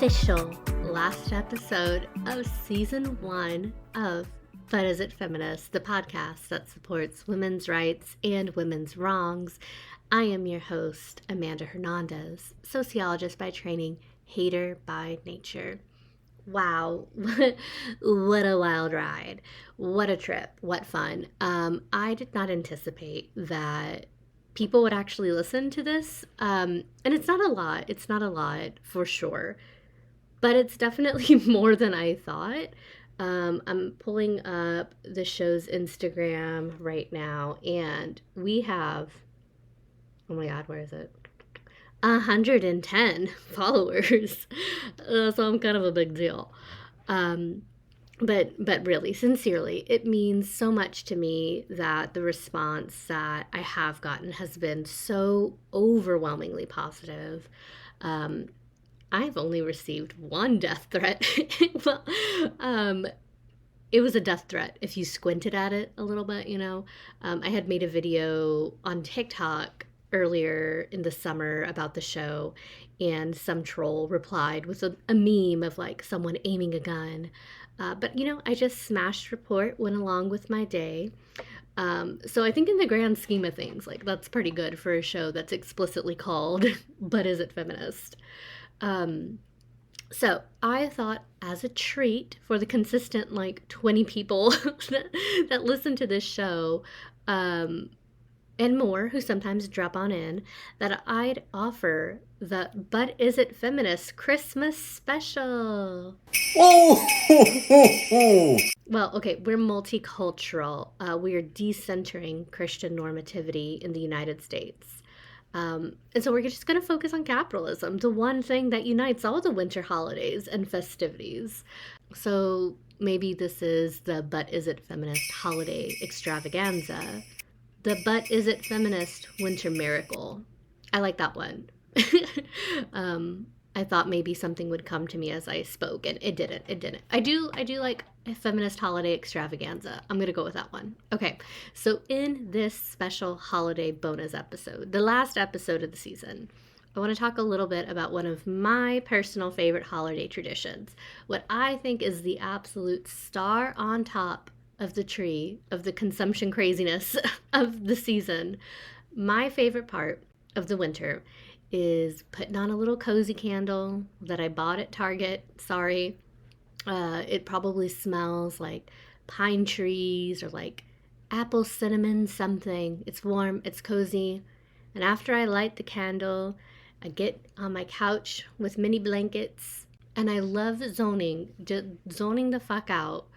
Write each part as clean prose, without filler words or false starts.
official last episode of season 1 of But Is It Feminist, the podcast that supports women's rights and women's wrongs. I am your host, Amanda Hernandez, sociologist by training, hater by nature. Wow, what a wild ride. What a trip. What fun. I did not anticipate that people would actually listen to this. And it's not a lot. It's not a lot for sure. But it's definitely more than I thought. I'm pulling up the show's Instagram right now, and we have, oh my God, where is it? 110 followers. So I'm kind of a big deal. But really, sincerely, it means so much to me that the response that I have gotten has been so overwhelmingly positive. I've only received one death threat. Well, it was a death threat if you squinted at it a little bit, you know. I had made a video on TikTok earlier in the summer about the show, and some troll replied with a meme of like someone aiming a gun. But, you know, I just smashed report, went along with my day. So I think in the grand scheme of things, like that's pretty good for a show that's explicitly called But Is It Feminist? So I thought, as a treat for the consistent like 20 people that listen to this show, and more who sometimes drop on in, that I'd offer the But Is It Feminist Christmas special. Oh! Well, okay, we're multicultural. We are decentering Christian normativity in the United States. And so we're just going to focus on capitalism, the one thing that unites all the winter holidays and festivities. So maybe this is the But Is It Feminist Holiday Extravaganza. The But Is It Feminist Winter Miracle. I like that one. I thought maybe something would come to me as I spoke, and it didn't. I do like a feminist holiday extravaganza. I'm going to go with that one. Okay, so in this special holiday bonus episode, the last episode of the season, I want to talk a little bit about one of my personal favorite holiday traditions, what I think is the absolute star on top of the tree of the consumption craziness of the season. My favorite part of the winter is putting on a little cozy candle that I bought at Target. Sorry. It probably smells like pine trees or like apple cinnamon something. It's warm, it's cozy. And after I light the candle, I get on my couch with mini blankets, and I love zoning the fuck out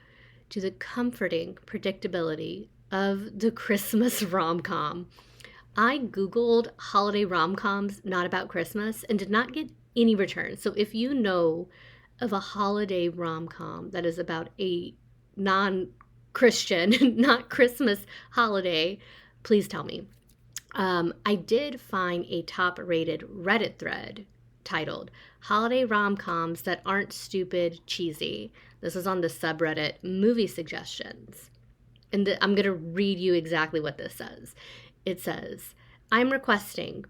to the comforting predictability of the Christmas rom-com. I Googled holiday rom-coms not about Christmas and did not get any returns. So if you know of a holiday rom-com that is about a non-Christian, not Christmas holiday, please tell me. I did find a top-rated Reddit thread titled Holiday Rom-Coms That Aren't Stupid Cheesy. This is on the subreddit Movie Suggestions. And I'm going to read you exactly what this says. It says, I'm requesting,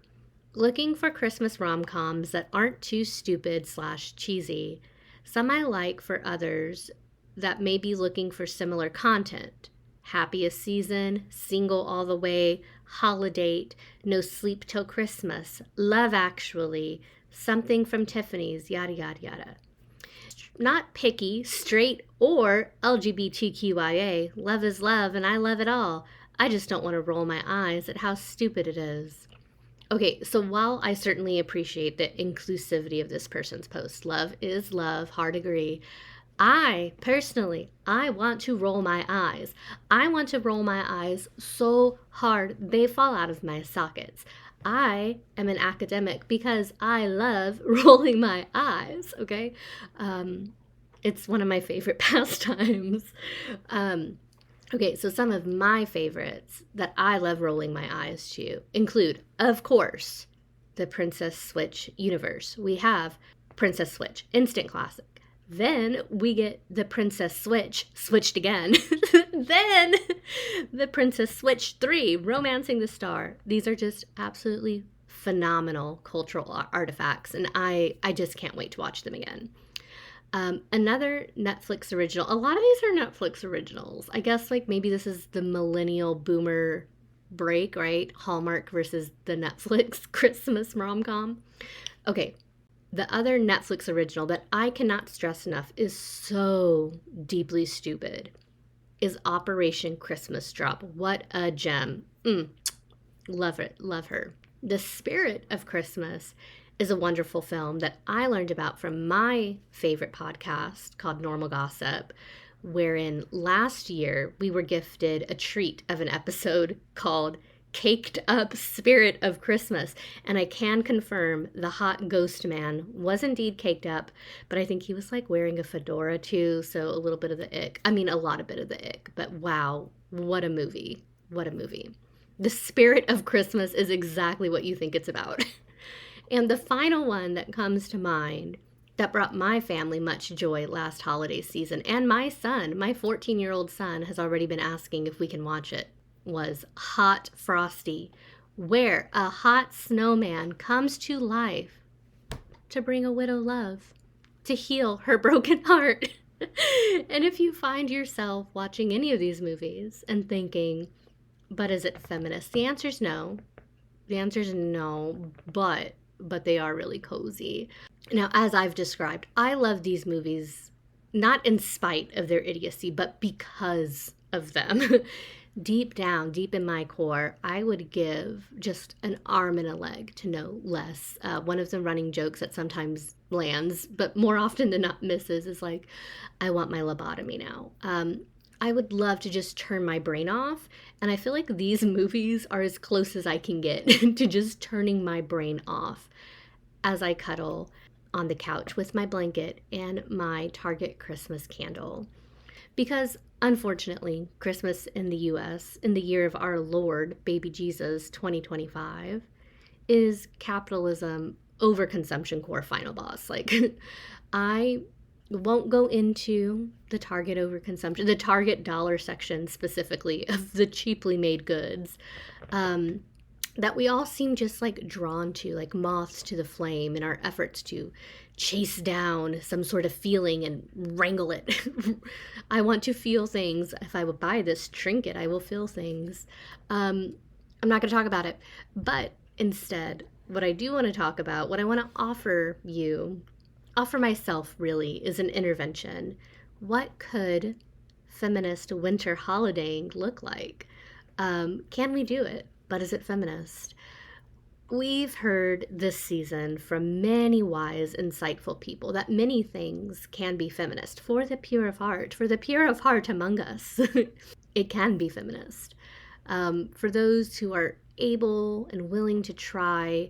looking for Christmas rom-coms that aren't too stupid/cheesy. Some I like, for others that may be looking for similar content. Happiest Season, Single All the Way, Holidate, No Sleep Till Christmas, Love Actually, Something from Tiffany's, yada, yada, yada. Not picky, straight, or LGBTQIA. Love is love, and I love it all. I just don't want to roll my eyes at how stupid it is. Okay, so while I certainly appreciate the inclusivity of this person's post, love is love, hard agree, I want to roll my eyes. I want to roll my eyes so hard they fall out of my sockets. I am an academic because I love rolling my eyes, okay? It's one of my favorite pastimes. Okay, so some of my favorites that I love rolling my eyes to include, of course, the Princess Switch universe. We have Princess Switch, instant classic. Then we get the Princess Switch, switched again. Then the Princess Switch 3, Romancing the Star. These are just absolutely phenomenal cultural artifacts, and I just can't wait to watch them again. Another Netflix original, a lot of these are Netflix originals. I guess like maybe this is the millennial boomer break, right? Hallmark versus the Netflix Christmas rom-com. Okay, the other Netflix original that I cannot stress enough is so deeply stupid is Operation Christmas Drop. What a gem. Love it. Love her. The Spirit of Christmas is a wonderful film that I learned about from my favorite podcast called Normal Gossip, wherein last year we were gifted a treat of an episode called Caked Up Spirit of Christmas. And I can confirm the hot ghost man was indeed caked up, but I think he was like wearing a fedora too, so a little bit of the ick. I mean, a lot of bit of the ick, but wow, what a movie. What a movie. The Spirit of Christmas is exactly what you think it's about. And the final one that comes to mind that brought my family much joy last holiday season, and my son, my 14-year-old son, has already been asking if we can watch it, was Hot Frosty, where a hot snowman comes to life to bring a widow love, to heal her broken heart. And if you find yourself watching any of these movies and thinking, but is it feminist? The answer is no. The answer is no, but they are really cozy. Now, as I've described, I love these movies not in spite of their idiocy, but because of them. Deep down, deep in my core, I would give just an arm and a leg to no less. One of the running jokes that sometimes lands, but more often than not misses, is like, I want my lobotomy now. I would love to just turn my brain off, and I feel like these movies are as close as I can get to just turning my brain off as I cuddle on the couch with my blanket and my Target Christmas candle. Because unfortunately, Christmas in the US, in the year of our Lord, baby Jesus 2025, is capitalism overconsumption core final boss. Like, I won't go into the Target overconsumption, the Target dollar section specifically of the cheaply made goods that we all seem just like drawn to, like moths to the flame in our efforts to chase down some sort of feeling and wrangle it. I want to feel things. If I would buy this trinket, I will feel things. I'm not going to talk about it, but instead, what I do want to talk about, what I want to offer you, offer myself really, is an intervention. What could feminist winter holidaying look like? Can we do it? But is it feminist? We've heard this season from many wise, insightful people that many things can be feminist. For the pure of heart among us, it can be feminist. For those who are able and willing to try,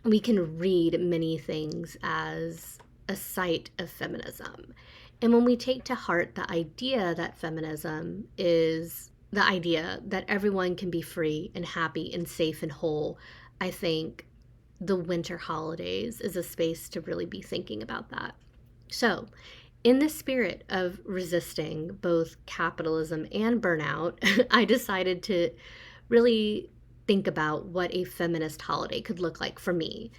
we can read many things as a site of feminism. And when we take to heart the idea that feminism is the idea that everyone can be free and happy and safe and whole, I think the winter holidays is a space to really be thinking about that. So, in the spirit of resisting both capitalism and burnout, I decided to really think about what a feminist holiday could look like for me.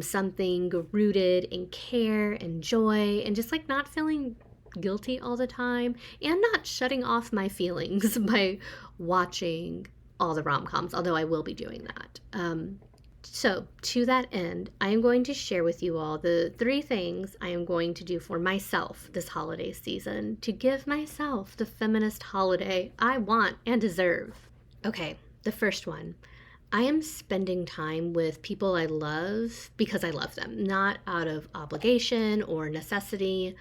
Something rooted in care and joy and just like not feeling guilty all the time and not shutting off my feelings by watching all the rom-coms, although I will be doing that. So to that end, I am going to share with you all the 3 things I am going to do for myself this holiday season to give myself the feminist holiday I want and deserve. Okay, the first one. I am spending time with people I love because I love them, not out of obligation or necessity.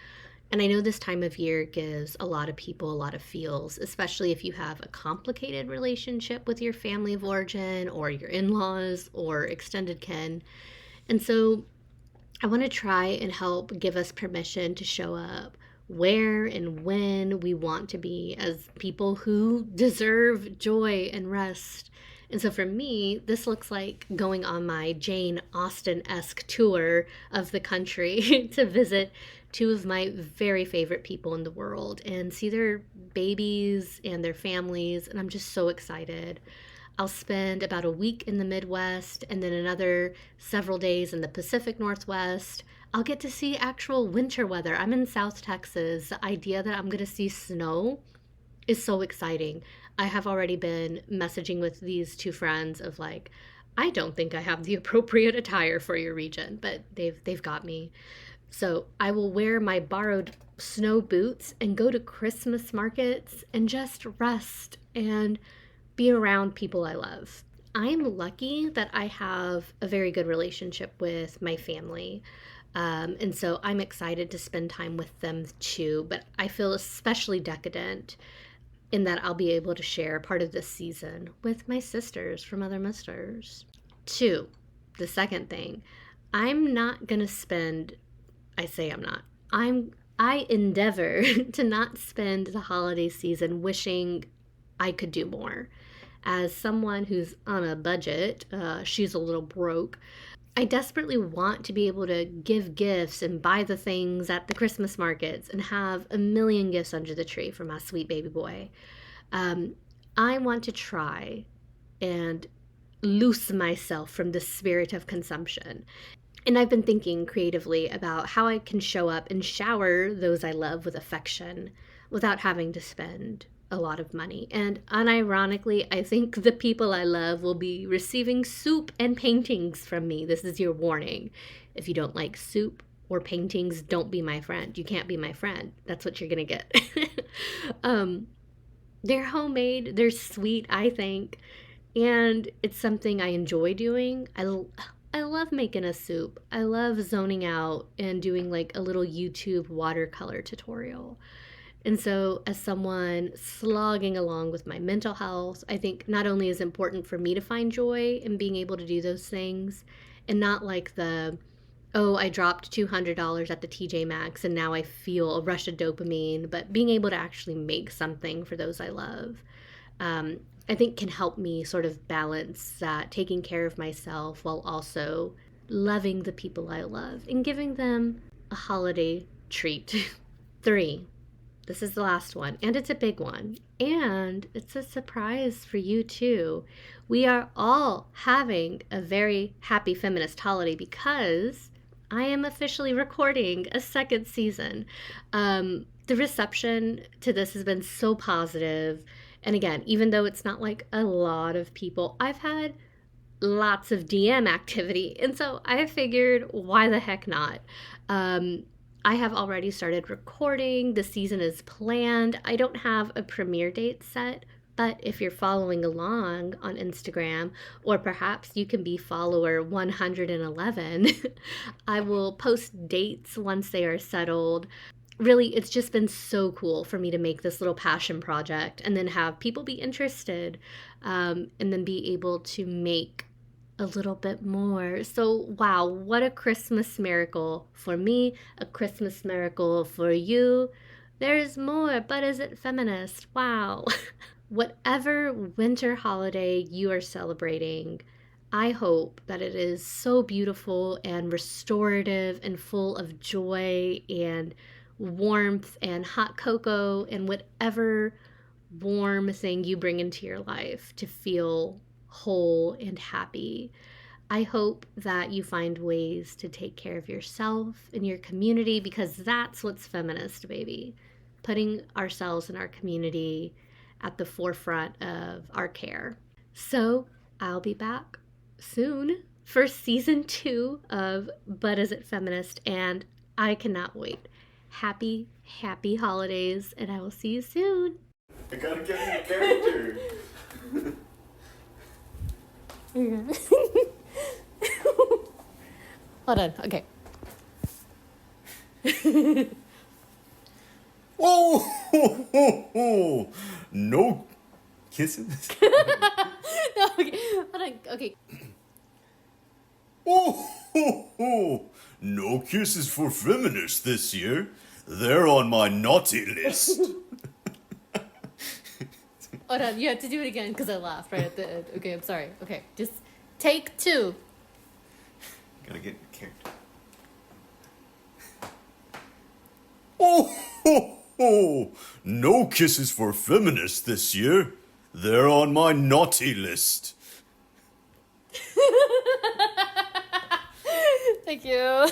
And I know this time of year gives a lot of people a lot of feels, especially if you have a complicated relationship with your family of origin or your in-laws or extended kin. And so I want to try and help give us permission to show up where and when we want to be as people who deserve joy and rest. And so for me, this looks like going on my Jane Austen-esque tour of the country to visit 2 of my very favorite people in the world and see their babies and their families. And I'm just so excited. I'll spend about a week in the Midwest and then another several days in the Pacific Northwest. I'll get to see actual winter weather. I'm in South Texas. The idea that I'm going to see snow is so exciting. I have already been messaging with these two friends of like, I don't think I have the appropriate attire for your region, but they've got me. So I will wear my borrowed snow boots and go to Christmas markets and just rest and be around people I love. I'm lucky that I have a very good relationship with my family. And so I'm excited to spend time with them too. But I feel especially decadent in that I'll be able to share part of this season with my sisters from other misters. Two, the second thing, I'm not going to spend, I say I'm not, I endeavor to not spend the holiday season wishing I could do more. As someone who's on a budget, she's a little broke, I desperately want to be able to give gifts and buy the things at the Christmas markets and have a million gifts under the tree for my sweet baby boy. I want to try and loose myself from the spirit of consumption. And I've been thinking creatively about how I can show up and shower those I love with affection without having to spend a lot of money. And unironically, I think the people I love will be receiving soup and paintings from me. This is your warning. If you don't like soup or paintings, don't be my friend. You can't be my friend. That's what you're going to get. They're homemade, they're sweet, I think, and it's something I enjoy doing. I love making a soup. I love zoning out and doing like a little YouTube watercolor tutorial. And so, as someone slogging along with my mental health, I think not only is it important for me to find joy in being able to do those things and not like the, oh, I dropped $200 at the TJ Maxx and now I feel a rush of dopamine, but being able to actually make something for those I love, I think can help me sort of balance that, taking care of myself while also loving the people I love and giving them a holiday treat. 3. This is the last one, and it's a big one, and it's a surprise for you too. We are all having a very happy feminist holiday because I am officially recording a second season. The reception to this has been so positive. And again, even though it's not like a lot of people, I've had lots of DM activity. And so I figured, why the heck not? I have already started recording. The season is planned. I don't have a premiere date set, but if you're following along on Instagram, or perhaps you can be follower 111, I will post dates once they are settled. Really, it's just been so cool for me to make this little passion project and then have people be interested, and then be able to make a little bit more. So, wow, what a Christmas miracle for me, a Christmas miracle for you. There's more, but is it feminist? Wow. Whatever winter holiday you are celebrating, I hope that it is so beautiful and restorative and full of joy and warmth and hot cocoa and whatever warm thing you bring into your life to feel whole and happy. I hope that you find ways to take care of yourself and your community, because that's what's feminist, baby. Putting ourselves and our community at the forefront of our care. So I'll be back soon for season 2 of But Is It Feminist, and I cannot wait. Happy holidays, and I will see you soon. I gotta get in the character. Hold on, okay. Oh, no kisses. No, okay, hold on, okay. Oh, no kisses for feminists this year. They're on my naughty list. Hold on, you have to do it again because I laughed right at the end. Okay, I'm sorry. Okay, just take 2. Gotta get in the character. Oh, no kisses for feminists this year. They're on my naughty list. Thank you.